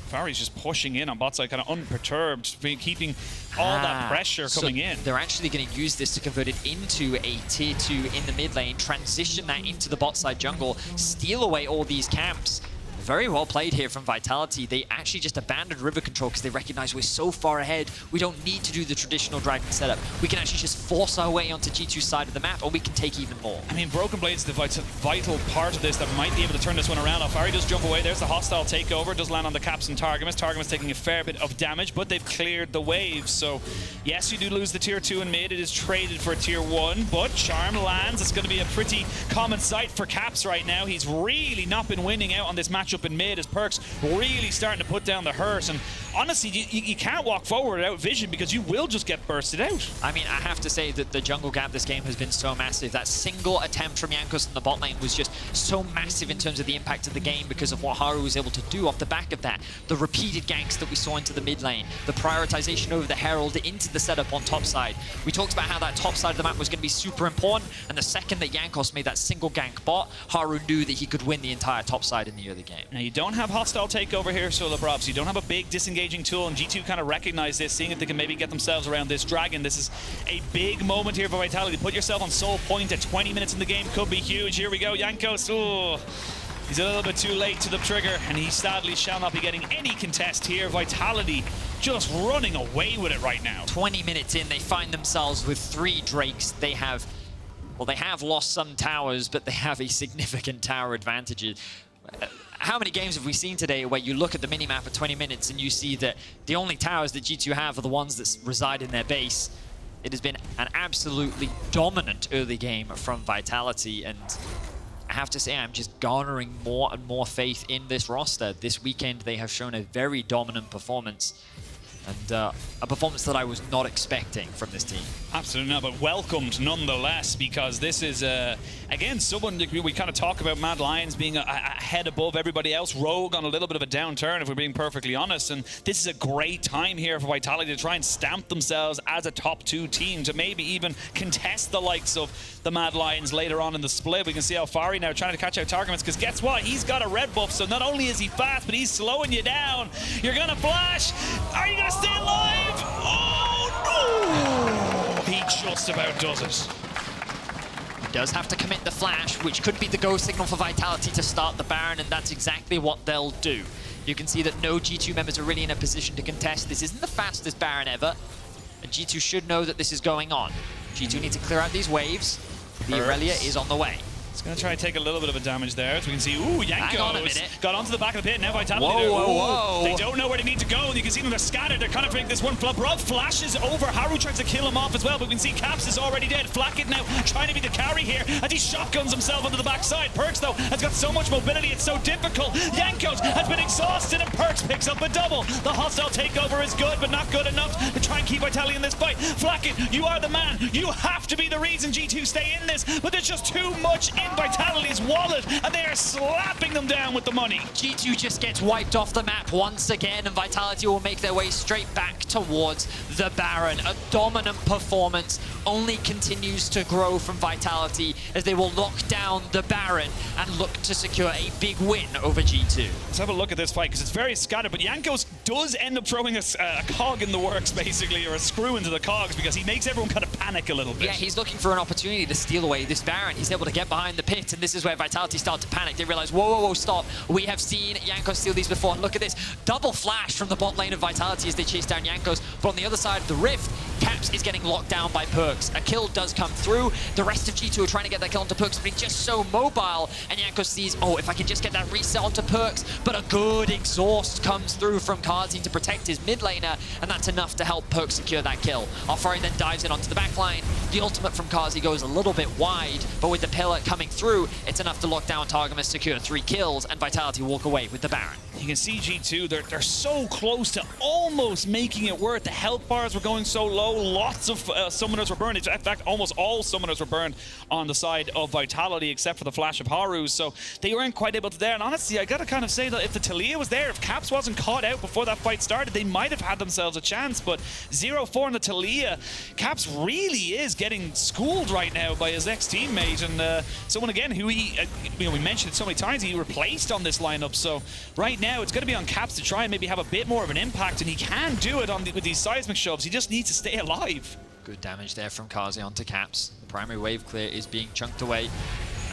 Alphari's just pushing in on bot side, kind of unperturbed, keeping all that pressure coming in. They're actually going to use this to convert it into a tier 2 in the mid lane, transition that into the bot side jungle, steal away all these camps. Very well played here from Vitality. They actually just abandoned river control because they recognize we're so far ahead. We don't need to do the traditional Dragon setup. We can actually just force our way onto G2's side of the map, or we can take even more. I mean, BrokenBlade's the vital part of this that might be able to turn this one around. Alphari does jump away. There's the hostile takeover. Does land on the Caps and Targamas. Targamas taking a fair bit of damage, but they've cleared the waves. So, yes, you do lose the tier 2 in mid. It is traded for tier 1, but Charm lands. It's going to be a pretty common sight for Caps right now. He's really not been winning out on this matchup in mid as Perkz really starting to put down the hurt. And honestly, you can't walk forward without vision because you will just get bursted out. I mean, I have to say that the jungle gap this game has been so massive. That single attempt from Jankos in the bot lane was just so massive in terms of the impact of the game because of what Haru was able to do off the back of that. The repeated ganks that we saw into the mid lane, the prioritization over the Herald into the setup on top side. We talked about how that top side of the map was going to be super important, and the second that Jankos made that single gank bot, Haru knew that he could win the entire top side in the early game. Now, you don't have hostile takeover here, so Labrov, so you don't have a big disengaging tool, and G2 kind of recognize this, seeing if they can maybe get themselves around this Dragon. This is a big moment here for Vitality. Put yourself on soul point at 20 minutes in the game could be huge. Here we go, Jankos. Oh, he's a little bit too late to the trigger, and he sadly shall not be getting any contest here. Vitality just running away with it right now. 20 minutes in, they find themselves with 3 Drakes. They have lost some towers, but they have a significant tower advantage. How many games have we seen today where you look at the minimap at 20 minutes and you see that the only towers that G2 have are the ones that reside in their base? It has been an absolutely dominant early game from Vitality, and I have to say I'm just garnering more and more faith in this roster. This weekend they have shown a very dominant performance, and a performance that I was not expecting from this team. Absolutely not, but welcomed nonetheless, because this is, again, someone we kind of talk about Mad Lions being a head above everybody else. Rogue on a little bit of a downturn, if we're being perfectly honest, and this is a great time here for Vitality to try and stamp themselves as a top 2 team, to maybe even contest the likes of the Mad Lions later on in the split. We can see Alphari now trying to catch out Targamas, because guess what? He's got a red buff, so not only is he fast, but he's slowing you down. You're going to flash. Are you going to stay alive? Oh, no! He just about does it. He does have to commit the flash, which could be the go signal for Vitality to start the Baron, and that's exactly what they'll do. You can see that no G2 members are really in a position to contest. This isn't the fastest Baron ever, and G2 should know that this is going on. G2 need to clear out these waves. The Irelia is on the way. It's going to try and take a little bit of a damage there. So we can see, ooh, Jankos got onto the back of the pit. Now Vitality, whoa. They don't know where they need to go. And you can see them, they're scattered. They're kind of making this one. Labrov flashes over. Haru tries to kill him off as well. But we can see Caps is already dead. Flakked now trying to be the carry here as he shotguns himself onto the backside. Perkz, though, has got so much mobility. It's so difficult. Jankos has been exhausted, and Perkz picks up a double. The hostile takeover is good, but not good enough to try and keep Vitality in this fight. Flakked, you are the man. You have to be the reason G2 stay in this. But there's just too much in Vitality's wallet, and they are slapping them down with the money. G2 just gets wiped off the map once again, and Vitality will make their way straight back towards the Baron. A dominant performance only continues to grow from Vitality as they will lock down the Baron and look to secure a big win over G2. Let's have a look at this fight, because it's very scattered, but Jankos does end up throwing a cog in the works, basically, or a screw into the cogs, because he makes everyone kind of panic a little bit. Yeah, he's looking for an opportunity to steal away this Baron. He's able to get behind the pit, and this is where Vitality start to panic. They realize, whoa, whoa, whoa, stop. We have seen Jankos steal these before. Look at this. Double flash from the bot lane of Vitality as they chase down Jankos. But on the other side of the rift, Caps is getting locked down by Perkz. A kill does come through. The rest of G2 are trying to get that kill onto Perkz, but he's just so mobile. And Jankos sees, oh, if I can just get that reset onto Perkz. But a good exhaust comes through from Carzzy to protect his mid laner, and that's enough to help Perkz secure that kill. Alphari then dives in onto the backline. The ultimate from Carzzy goes a little bit wide, but with the pillar coming through, it's enough to lock down Targamas, secure 3 kills, and Vitality walk away with the Baron. You can see G2, they're so close to almost making it work. The health bars were going so low, lots of summoners were burned. In fact, almost all summoners were burned on the side of Vitality, except for the flash of Haru, so they weren't quite able to there. And honestly, I gotta kind of say that if the Taliyah was there, if Caps wasn't caught out before that fight started, they might have had themselves a chance, but 0-4 on the Taliyah, Caps really is getting schooled right now by his ex-teammate, and someone again who he, we mentioned it so many times, he replaced on this lineup, so right now it's going to be on Caps to try and maybe have a bit more of an impact, and he can do it with these seismic shoves. He just needs to stay alive. Good damage there from Carzzy onto Caps. The primary wave clear is being chunked away.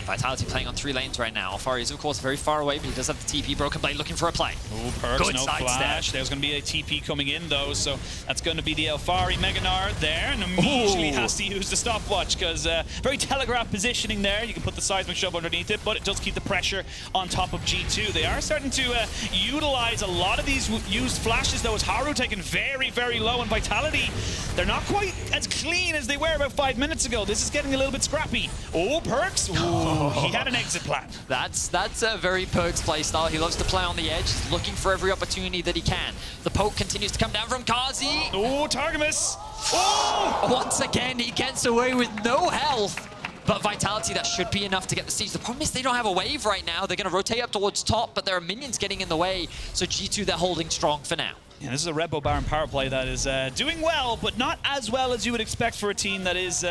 Vitality playing on 3 lanes right now. Alphari is, of course, very far away, but he does have the TP. BrokenBlade looking for a play. Oh, Perkz, good no flash. There's going to be a TP coming in, though, so that's going to be the Alphari Gnar there, and immediately has to use the stopwatch, because very telegraphed positioning there. You can put the seismic shove underneath it, but it does keep the pressure on top of G2. They are starting to utilize a lot of these used flashes, though, as Haru taken very, very low, and Vitality, they're not quite as clean as they were about 5 minutes ago. This is getting a little bit scrappy. Oh, Perkz. Ooh. He had an exit plan. That's a very Perkz playstyle. He loves to play on the edge. He's looking for every opportunity that he can. The poke continues to come down from Carzzy. Oh, Targamas. Oh! Once again, he gets away with no health. But Vitality, that should be enough to get the siege. The problem is they don't have a wave right now. They're going to rotate up towards top, but there are minions getting in the way. So G2, they're holding strong for now. Yeah, this is a Red Bull Baron power play that is doing well, but not as well as you would expect for a team that is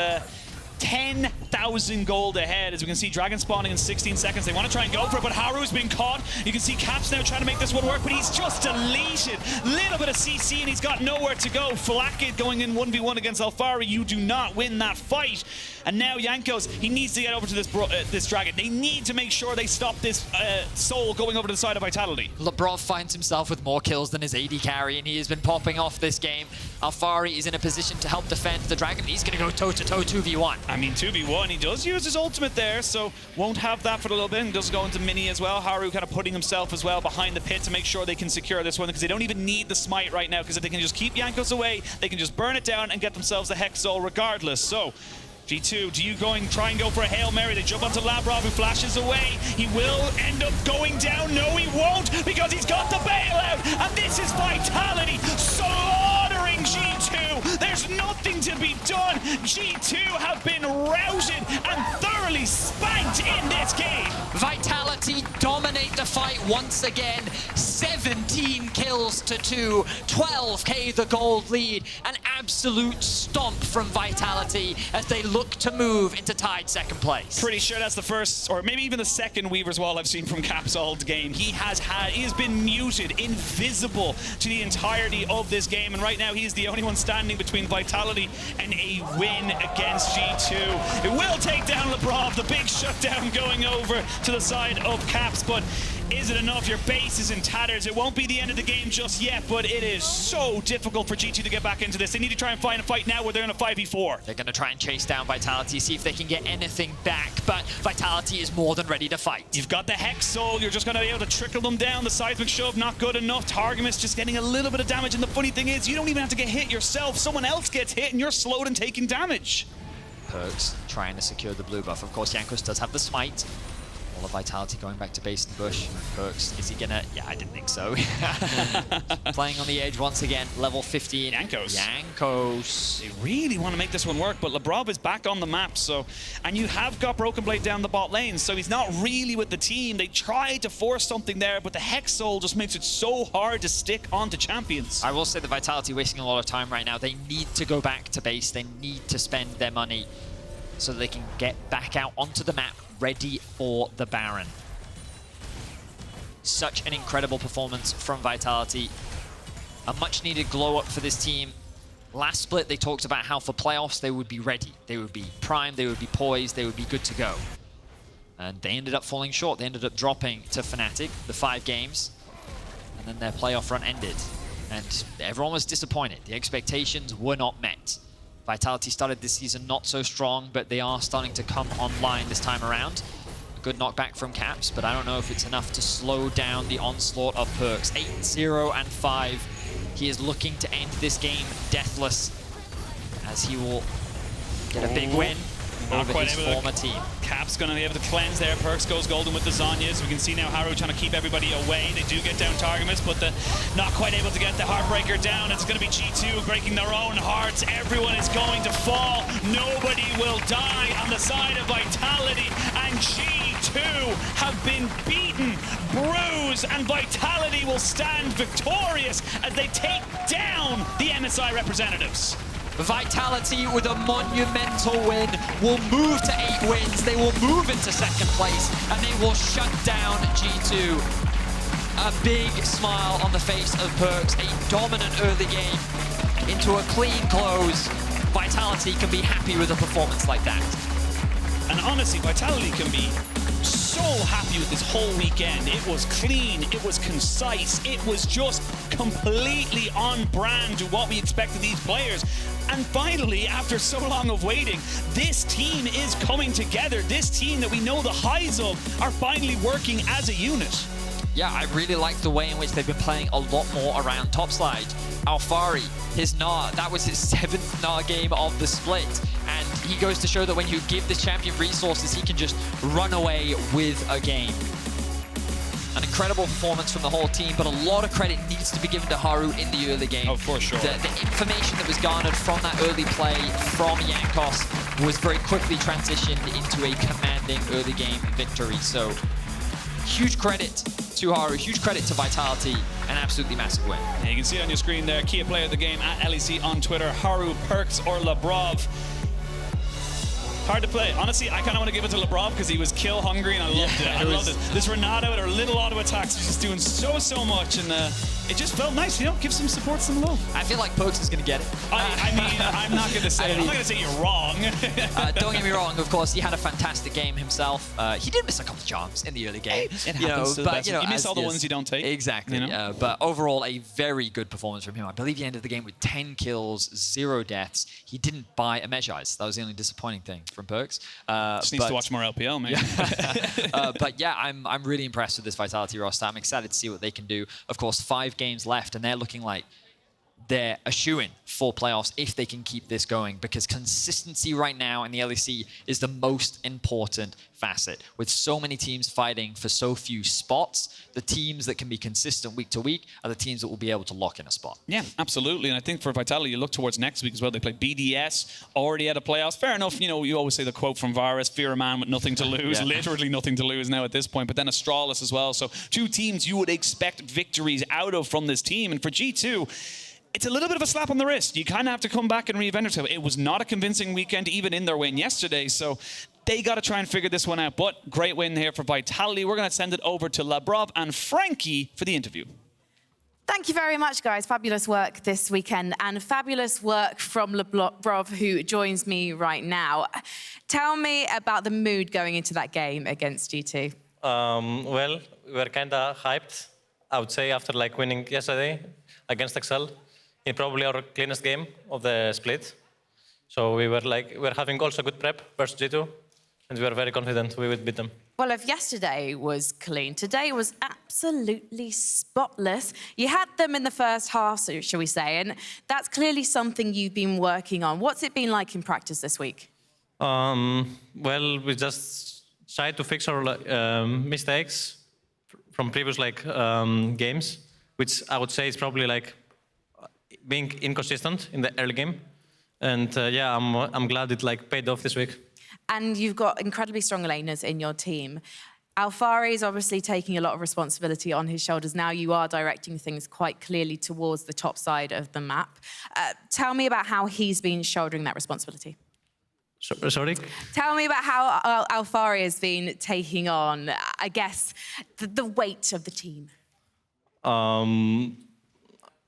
10,000 gold ahead. As we can see, Dragon spawning in 16 seconds. They want to try and go for it, but Haru's been caught. You can see Caps now trying to make this one work, but he's just deleted. Little bit of CC, and he's got nowhere to go. Flakked going in 1v1 against Alphari. You do not win that fight. And now Jankos, he needs to get over to this Dragon. They need to make sure they stop this Soul going over to the side of Vitality. Labrov finds himself with more kills than his AD carry, and he has been popping off this game. Alphari is in a position to help defend the Dragon. He's going to go toe-to-toe 2v1. I mean, 2v1, he does use his ultimate there, so won't have that for a little bit, and does go into mini as well. Haru kind of putting himself as well behind the pit to make sure they can secure this one, because they don't even need the smite right now, because if they can just keep Jankos away, they can just burn it down and get themselves a Hex Soul regardless. So G2, do you try and go for a Hail Mary? They jump onto Labrov, who flashes away. He will end up going down. No, he won't, because he's got the bailout, and this is Vitality slaughtering G2. There's nothing to be done. G2 have been routed and thoroughly spanked in this game. Vitality dominate the fight once again. 17 kills to 2, 12k the gold lead. An absolute stomp from Vitality as they look to move into tied second place. Pretty sure that's the first, or maybe even the second Weaver's Wall I've seen from Caps all game. He has been muted, invisible to the entirety of this game, and right now he's the only one standing between Vitality and a win against G2. It will take down Labrov, the big shutdown going over to the side of Caps, but is it enough? Your base is in tatters. It won't be the end of the game just yet, but it is so difficult for G2 to get back into this. They need to try and find a fight now where they're in a 5v4. They're going to try and chase down Vitality, see if they can get anything back, but Vitality is more than ready to fight. You've got the Hex Soul. You're just going to be able to trickle them down. The seismic shove, not good enough. Targamas just getting a little bit of damage, and the funny thing is, you don't even have to get hit yourself. Someone else gets hit, and you're slowed and taking damage. Perkz trying to secure the blue buff. Of course, Jankos does have the smite. All of Vitality going back to base in the bush. Perkz, is he gonna? Yeah, I didn't think so. Playing on the edge once again, level 15. Jankos. They really want to make this one work, but Labrov is back on the map, so... And you have got BrokenBlade down the bot lane, so he's not really with the team. They tried to force something there, but the Hex Soul just makes it so hard to stick onto champions. I will say the Vitality wasting a lot of time right now. They need to go back to base. They need to spend their money so that they can get back out onto the map, ready for the Baron. Such an incredible performance from Vitality. A much needed glow up for this team. Last split, they talked about how for playoffs, they would be ready. They would be primed, they would be poised, they would be good to go. And they ended up falling short. They ended up dropping to Fnatic, the 5 games. And then their playoff run ended. And everyone was disappointed. The expectations were not met. Vitality started this season not so strong, but they are starting to come online this time around. A good knockback from Caps, but I don't know if it's enough to slow down the onslaught of Perkz. 8-0 and 5. He is looking to end this game deathless, as he will get a big win over his former team. Cap's going to be able to cleanse there. Perkz goes golden with the Zhonya's. We can see now Haru trying to keep everybody away. They do get down Targamas, but not quite able to get the Heartbreaker down. It's going to be G2 breaking their own hearts. Everyone is going to fall. Nobody will die on the side of Vitality. And G2 have been beaten, bruised, and Vitality will stand victorious as they take down the MSI representatives. Vitality with a monumental win will move to 8 wins. They will move into second place and they will shut down G2. A big smile on the face of Perkz. A dominant early game into a clean close. Vitality can be happy with a performance like that. And honestly, Vitality can be so happy with this whole weekend. It was clean, it was concise, it was just completely on brand to what we expect of these players. And finally, after so long of waiting, this team is coming together. This team that we know the highs of are finally working as a unit. Yeah, I really like the way in which they've been playing a lot more around topside. Alphari, his Gnar, that was his 7th Gnar game of the split. And he goes to show that when you give this champion resources, he can just run away with a game. An incredible performance from the whole team, but a lot of credit needs to be given to Haru in the early game. Oh, for sure. The information that was garnered from that early play from Jankos was very quickly transitioned into a commanding early game victory. So huge credit to Haru, huge credit to Vitality, an absolutely massive win. Yeah, you can see it on your screen there, key player of the game at LEC on Twitter, Haru, Perkz, or Labrov. Hard to play. Honestly, I kind of want to give it to Labrov because he was kill hungry and I loved it. I loved it. This Renata with her little auto attacks was just doing so much, and it just felt nice, you know, give some support, some love. I feel like Perkz is going to get it. I mean, I'm not going to say, I'm not going to say you're wrong. Don't get me wrong, of course, he had a fantastic game himself. He did miss a couple of charms in the early game. It happens to the best. You miss all the ones you don't take. Exactly. You know? But overall, a very good performance from him. I believe he ended the game with 10 kills, 0 deaths. He didn't buy a Mejai's. That was the only disappointing thing from Perkz. Just needs to watch more LPL, maybe. Yeah. But yeah, I'm really impressed with this Vitality roster. I'm excited to see what they can do. Of course, 5 games left, and they're looking like they're a shoo-in for playoffs if they can keep this going, because consistency right now in the LEC is the most important facet. With so many teams fighting for so few spots, the teams that can be consistent week to week are the teams that will be able to lock in a spot. Yeah, absolutely. And I think for Vitality, you look towards next week as well. They play BDS, already out of playoffs. Fair enough, you know, you always say the quote from Varus, fear a man with nothing to lose, literally nothing to lose now at this point. But then Astralis as well. So 2 teams you would expect victories out of from this team. And for G2, it's a little bit of a slap on the wrist. You kind of have to come back and reinvent yourself. It was not a convincing weekend, even in their win yesterday. So they got to try and figure this one out. But great win here for Vitality. We're going to send it over to Labrov and Frankie for the interview. Thank you very much, guys. Fabulous work this weekend and fabulous work from Labrov, who joins me right now. Tell me about the mood going into that game against G2. Well, we were kind of hyped, I would say, after like winning yesterday against Excel. In probably our cleanest game of the split. So we were having also good prep versus G2, and we were very confident we would beat them. Well, if yesterday was clean, today was absolutely spotless. You had them in the first half, so shall we say, and that's clearly something you've been working on. What's it been like in practice this week? Well, we just try to fix our mistakes from previous games, which I would say is probably like being inconsistent in the early game. And yeah, I'm glad it like paid off this week. And you've got incredibly strong laners in your team. Alphari is obviously taking a lot of responsibility on his shoulders. Now you are directing things quite clearly towards the top side of the map. Tell me about how he's been shouldering that responsibility. Sorry? Tell me about how Alphari has been taking on, I guess, the weight of the team. I'm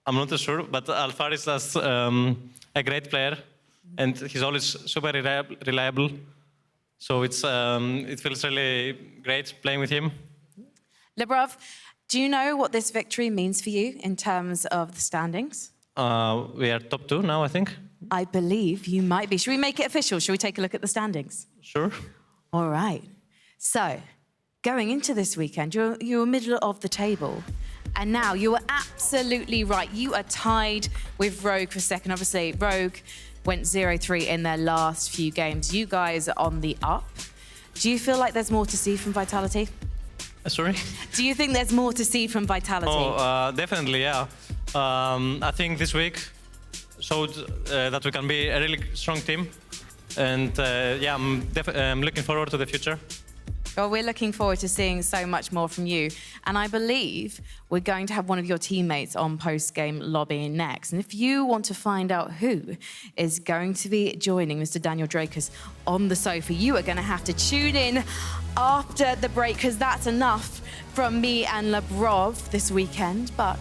not too sure, but Alphari is just a great player, and he's always super reliable. So it feels really great playing with him. Labrov, do you know what this victory means for you in terms of the standings? We are top 2 now, I think. I believe you might be. Should we make it official? Should we take a look at the standings? Sure. All right. So, going into this weekend, you're middle of the table. And now you are absolutely right. You are tied with Rogue for second. Obviously, Rogue went 0-3 in their last few games. You guys are on the up. Do you feel like there's more to see from Vitality? Sorry? Do you think there's more to see from Vitality? Oh, definitely, yeah. I think this week showed that we can be a really strong team. And yeah, I'm looking forward to the future. Well, we're looking forward to seeing so much more from you. And I believe we're going to have one of your teammates on post-game lobby next. And if you want to find out who is going to be joining Mr. Daniel Drakos on the sofa, you are going to have to tune in after the break, because that's enough from me and Labrov this weekend. But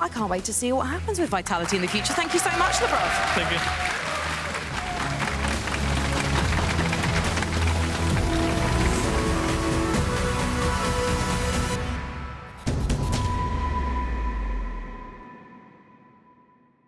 I can't wait to see what happens with Vitality in the future. Thank you so much, Labrov. Thank you.